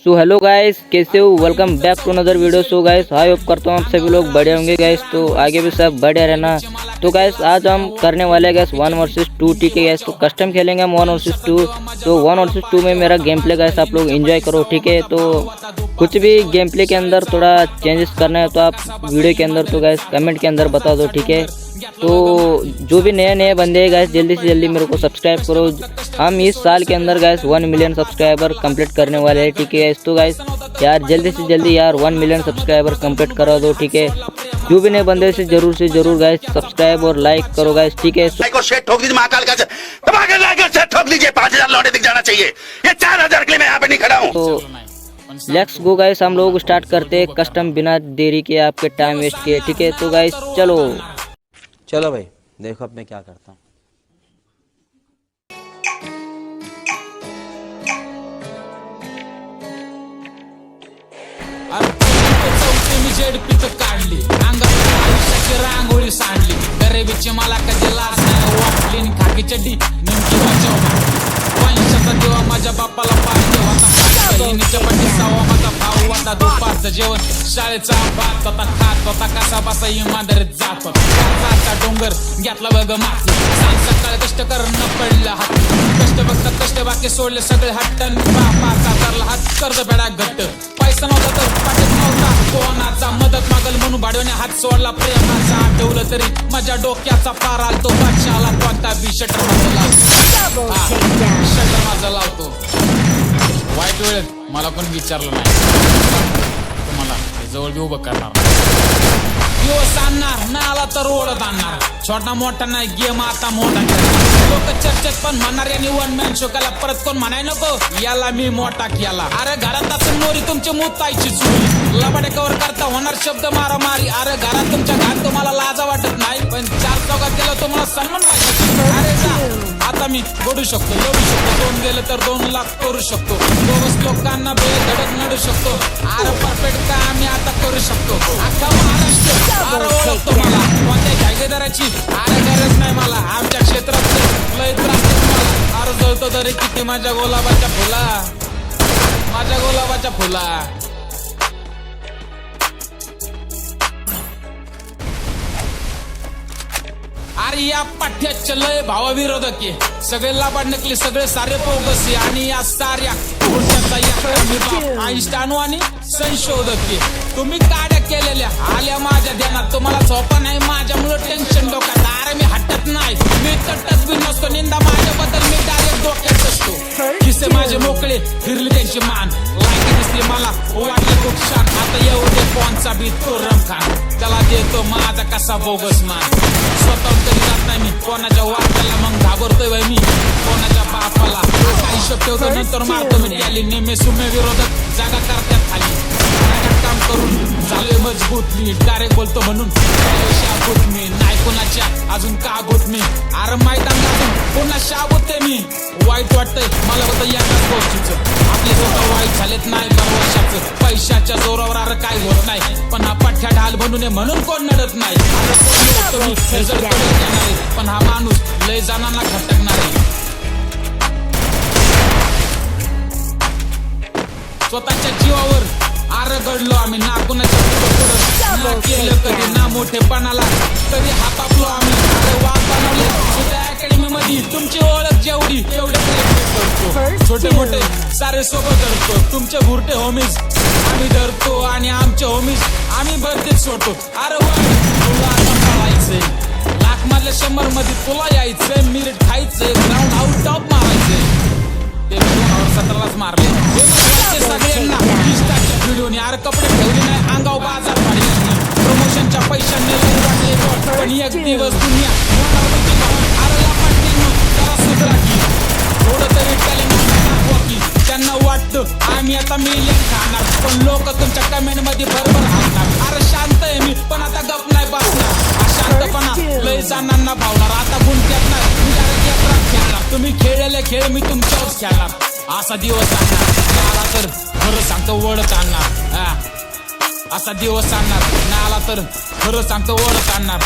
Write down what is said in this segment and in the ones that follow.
So hello guys, कैसे हो? Welcome back to another video. So guys, I hope करता हूँ आप सभी लोग बढ़िया होंगे गाइस। तो आगे भी सब बढ़िया रहना। तो गाइस, आज हम करने वाले हैं गाइस 1 वर्सेस 2 टीके गाइस। तो कस्टम खेलेंगे हम 1 वर्सेस 2। तो 1 वर्सेस 2 में मेरा गेम प्ले गाइस आप लोग एंजॉय करो, ठीक है। तो कुछ भी गेम प्ले के अंदर थोड़ा चेंजेस करना है तो आप वीडियो के अंदर तो गाइस कमेंट के अंदर बता दो, ठीक है। तो जो भी नए बंदे हैं गाइस, जल्दी से जल्दी मेरे को सब्सक्राइब करो। हम इस साल के अंदर गाइस 1 मिलियन सब्सक्राइबर कंप्लीट करने वाले हैं, ठीक है। तो गाइस यार जल्दी से जल्दी यार 1 मिलियन सब्सक्राइबर कंप्लीट करा दो, ठीक है। जो भी नए बंदे से जरूर गाइस सब्सक्राइब और लाइक करो गाइस, ठीक है। लाइक और शेयर ठोक दीजिए, महाकाल का दबाकर लाइक और शेयर ठोक दीजिए। 5000 लौटे दिख जाना चाहिए। ये 4000 के लिए मैं यहाँ पे नहीं खड़ा हूँ। तो लेट्स गो गाइस, हम लोग स्टार्ट करते हैं कस्टम बिना देरी के, आपके टाइम वेस्ट किए, ठीक है। तो गाइस चलो भाई, देखो अब मैं क्या करता हूँ। झेडपीत काढली अंगात आयुष्याची रांगोळी सांडली, गरिबीची मला कधी लाज नाही वाटली, खाकी चड्डी नेमकी वाजवणार वंशाचा देवा माझ्या बापाला पाहिजे होता, बहिणीच्या पट्टीसावा माझा भाऊ होता, दुपारचं जेवण शाळेचा भात होता, खात होता कसा बसा इमानदारीत जात होता, कर्जाचा डोंगर घेतला बघ माती, सांग सकाळ कष्ट करणं पडलं हात, कष्ट बघतात कष्ट बाकी सोडले सगळे हट्टन, बापाचा धरला हात कर्ज बेडा घट्ट, पैसा नव्हता तर पाठीत नव्हता कोणाचा, मदत मागल म्हणून भाडवणे हात सोडला, प्रेमाचा आठवलं तरी माझ्या डोक्याचा पार आलतो, बादशाला कोणता बी शटर माझा लावतो, वाईट वेळेत मला पण विचारलं नाही, तुम्हाला जवळ बी उभं करणार, दिवस आणणार ना आला तर ओढत आणणार, छोटा मोठा नाही गेम आता मोठा, लोक चर्चेत पण म्हणणार यांनी 1 मॅन शो केला, परत कोण म्हणाय नको याला मी मोठा केला, अरे घरात असून मोरी तुमची मुतायची चुरी, लबाडे कवर करता होणार शब्द मारामारी, अरे घरात तुमच्या घात तुम्हाला लाजा वाटत नाही, पण 4 चौकात गेलं तुम्हाला सन्मान पाहिजे, अरे जा आता मी बोलू शकतो लढू शकतो, 2 गेलं तर 2 लाख करू शकतो, दोघच लोकांना बेधडक नडू शकतो, अरे परफेक्ट का आम्ही आता करू शकतो, अख्खा महाराष्ट्र अरे ओळखतो मला, कोणत्या जागीदाराची अरे गरज नाही मला, आमच्या क्षेत्रात लय त्रास मला, अरे जळतो तरी किती माझ्या गुलाबाच्या फुला, माझ्या गुलाबाच्या फुला, अरे या पाठ्याचे लय भावाविरोधक आहे, सगळे लाभाड नकली सगळे सारे बोगस, आणि या साऱ्या आईस्टानो आणि संशोधक आहे, तुम्ही काड्या केलेल्या आल्या माझ्या ध्यानात, तुम्हाला झोपा नाही माझ्यामुळे टेन्शन डोक्यात, अरे मी हटत नाही मी तटत बी नसतो, निंदा माझ्याबद्दल मी डायरेक्ट डोक्यात असतो, किस्से माझे मोकळे फिरली त्यांची मान, लायकी दिसली मला वाटले खूप छान, आता येऊ दे कोणचा बी तो रमखान, त्याला देतो माझा कसा बोगस मान, स्वतः तरी जात नाही मी कोणाच्या वाट्याला, मग घाबरतोय मी कोणाच्या बापाला, काही शब्द ठेवतो नंतर मारतो मी त्याली, नेहमी सुमे विरोधक जागा करतात खाली, काम करून झालोय मजबूत मी, डायरेक्ट बोलतो म्हणून शाबूत मी, नाही कोणाच्या अजून का गोत मी, अरे मैदान अजून पुन्हा शाबूत मी, वाईट वाटतंय मला होतं याच गोष्टीचं, आपले स्वतः वाईट झालेत नाही वर्षाचं, पैशाच्या जोरावर अरे काय होत नाही, पण हा पठ्या ढाल म्हणून म्हणून कोण नडत नाही, पण हा माणूस लय जणांना खटकणार आहे, स्वतःच्या जीवावर आर घडलो आम्ही, ना कुणाच्या पुढं ना केलं कधी ना मोठेपणाला कधी हात आपलो आम्ही, वाद बनवले सुद्धा अकॅडमी मध्ये, तुमची ओळख जेवढी तेवढे करतो, छोटे मोठे सारे सोबत धरतो, तुमचे भुरटे होमीज आम्ही धरतो आणि आमचे होमीज आम्ही भरतीत सोडतो, अरे तुला आता पळायचंय, लाख मधल्या 100 मध्ये तुला यायचंय, मिरिट खायचंय, ग्राउंड आउट टॉप मारायचंय, ते 2017लाच मारले सगळ्यांना इन्स्टाच्या व्हिडिओने, अरे कपडे ठेवले नाही अंगाव बाजार पाडले, प्रमोशनच्या पैशांनी वाटले, पण एक दिवस दुनिया अरे जरा सुधरा की, थोडं तरी टॅलेंट की, त्यांना वाटतं आम्ही आता मिलियन खाणार, पण लोक तुमच्या कमेंट मध्ये बरोबर हाकणार, अरे शांत आहे मी पण आता गप नाही बसणार, अशांतपणा लय जणांना भावणार, आता गुंत्यात नाही खेळणार, तुम्ही खेळलेले खेळ मी तुमच्यावर खेळणार, असा दिवस आणणार तर खरं सांगतो वडत आणणार, असा दिवस आणणार नाला तर खरं सांगतो वडत आणणार,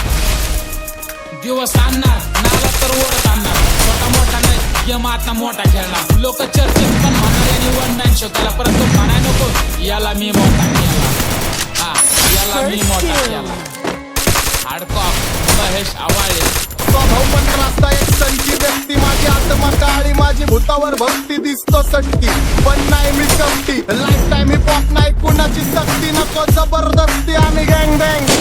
दिवस आणणार नाला तर ओढत आणणार, छोटा मोठा नाही गेम आता मोठा खेळणार, लोक चर्चेत पण म्हणणार आणि 1 मॅन शो केला, परंतु म्हणाय याला मी मोठा केला, हा याला मी मोठा केला. हाडकॉप महेश आवाळे. स्वभाव पण रास्ता एक संची व्यक्ती, माझी आत्मा काळी, माझी भूतावर भक्ती दिसतो सटकी, पण नाही मी कपटी. लाईफ टाईम ही पॉप नाही कुणाची सक्ती, नको जबरदस्ती, आम्ही गँग बँग